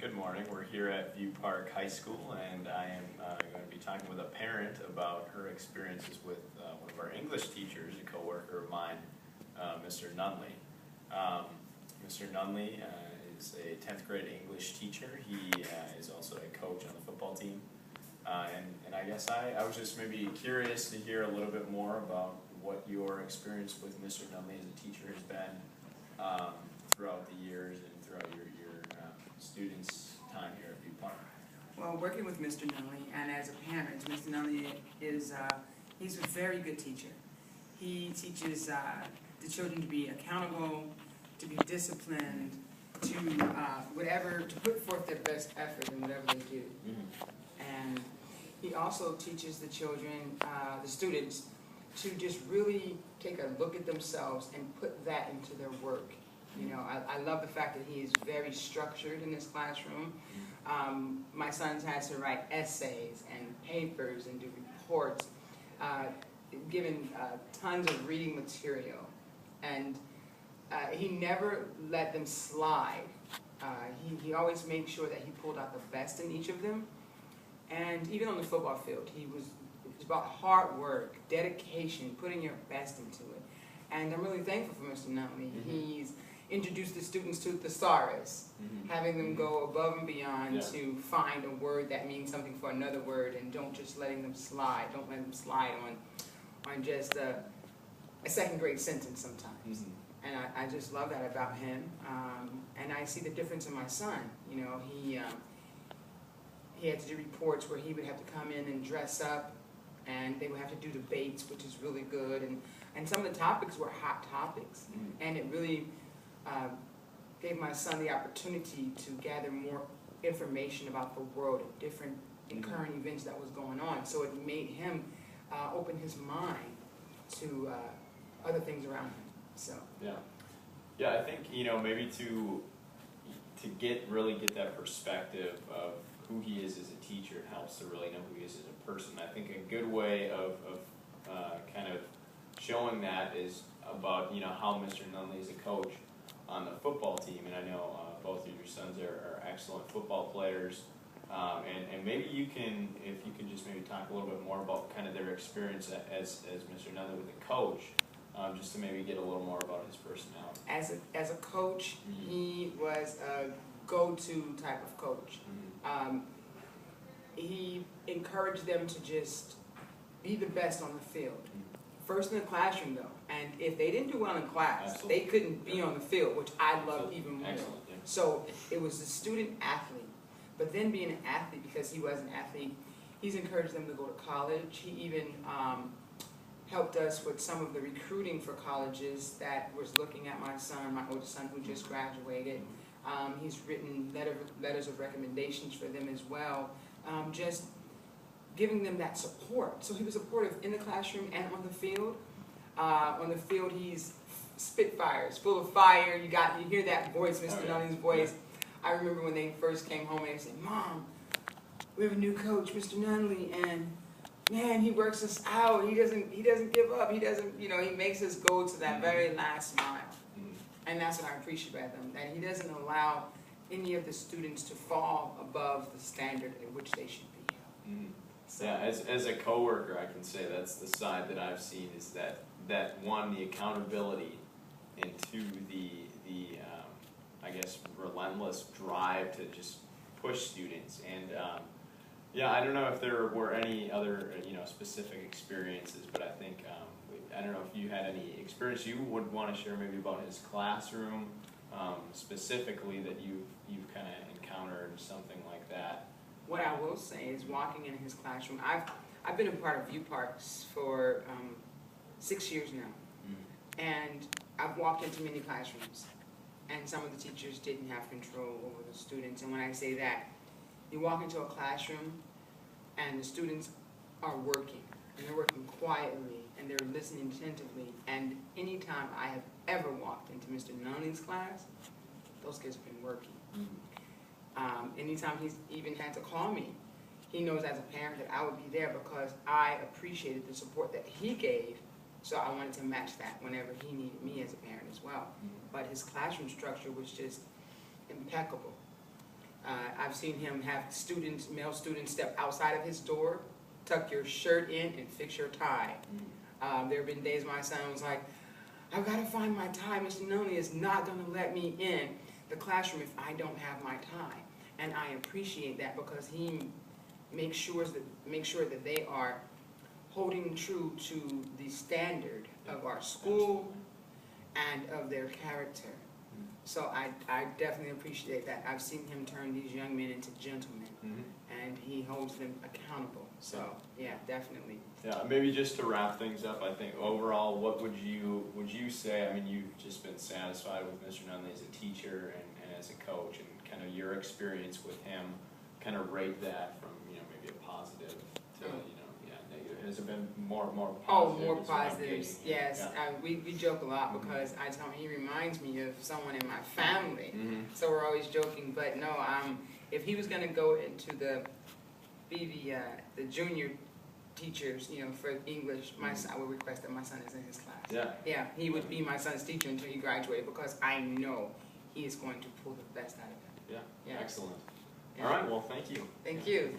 Good morning. We're here at View Park High School, and I am going to be talking with a parent about her experiences with one of our English teachers, a coworker of mine, Mr. Nunley. Mr. Nunley is a 10th grade English teacher. He is also a coach on the football team. And I guess I was just maybe curious to hear a little bit more about what your experience with Mr. Nunley as a teacher has been throughout the years and throughout your students' time here at View Park. Well, working with Mr. Nunley and as a parent, Mr. Nunley is he's a very good teacher. He teaches the children to be accountable, to be disciplined, to to put forth their best effort in whatever they do. And he also teaches the children, the students, to just really take a look at themselves and put that into their work. You know, I love the fact that he is very structured in his classroom. My son's had to write essays and papers and do reports, given tons of reading material. And he never let them slide. He always made sure that he pulled out the best in each of them. And even on the football field, it was about hard work, dedication, putting your best into it. And I'm really thankful for Mr. Nunley. He's introduced the students to thesaurus, having them go above and beyond to find a word that means something for another word, and don't just letting them slide. Don't let them slide on just a second grade sentence sometimes. And I just love that about him. And I see the difference in my son. You know, he had to do reports where he would have to come in and dress up, and they would have to do debates, which is really good. And some of the topics were hot topics, and it really gave my son the opportunity to gather more information about the world and different current events that was going on. So it made him open his mind to other things around him. So yeah, I think maybe to really get that perspective of who he is as a teacher, it helps to really know who he is as a person. I think a good way of kind of showing that is about how Mr. Nunley is a coach on the football team, and I know both of your sons are excellent football players, and maybe if you can just maybe talk a little bit more about kind of their experience as Mr. Nunley with a coach, just to maybe get a little more about his personality. As a coach, he was a go-to type of coach. He encouraged them to just be the best on the field. First in the classroom, though, and if they didn't do well in class, they couldn't be on the field, which I love even more. So it was the student athlete, but then being an athlete, because he was an athlete, he's encouraged them to go to college. He even helped us with some of the recruiting for colleges that was looking at my son, my oldest son, who just graduated. He's written letters of recommendations for them as well, just giving them that support. So he was supportive in the classroom and on the field. On the field, he's spitfires, full of fire. You hear that voice, Mr. Nunley's voice. I remember when they first came home and they said, "Mom, we have a new coach, Mr. Nunley, and man, he works us out. He doesn't give up. He doesn't, he makes us go to that very last mile." And that's what I appreciate about them, that he doesn't allow any of the students to fall above the standard at which they should be. So. Yeah, as a coworker, I can say that's the side that I've seen, is that one, the accountability, and two, the I guess relentless drive to just push students. And I don't know if there were any other specific experiences, but I think I don't know if you had any experience you would want to share maybe about his classroom specifically that you've kind of encountered something like that. What I will say is, walking in his classroom, I've been a part of View Parks for 6 years now, and I've walked into many classrooms, and some of the teachers didn't have control over the students. And when I say that, you walk into a classroom, and the students are working, and they're working quietly, and they're listening attentively. And anytime I have ever walked into Mr. Nunley's class, those kids have been working. Anytime he's even had to call me, he knows as a parent that I would be there because I appreciated the support that he gave, so I wanted to match that whenever he needed me as a parent as well. But his classroom structure was just impeccable. I've seen him have students, male students, step outside of his door, tuck your shirt in, and fix your tie. There have been days my son was like, I've got to find my tie. Mr. Nunley is not going to let me in the classroom if I don't have my tie. And I appreciate that because he makes sure that they are holding true to the standard of our school and of their character. So I definitely appreciate that. I've seen him turn these young men into gentlemen, and he holds them accountable. So yeah, definitely. Yeah, maybe just to wrap things up, I think overall, what would you say? I mean, you've just been satisfied with Mr. Nunley as a teacher and as a coach, and kind of your experience with him. Kind of rate that from maybe a positive to negative. Has it been more positive? Oh, more positives. Yes, yeah. We joke a lot because I tell him he reminds me of someone in my family. So we're always joking. But no, if he was going to go into the junior teachers, for English, my son, I would request that my son is in his class. Yeah. Yeah, he would be my son's teacher until he graduated because I know he is going to pull the best out of him. Yeah. Excellent. Yeah. All right. Well, thank you. Thank you.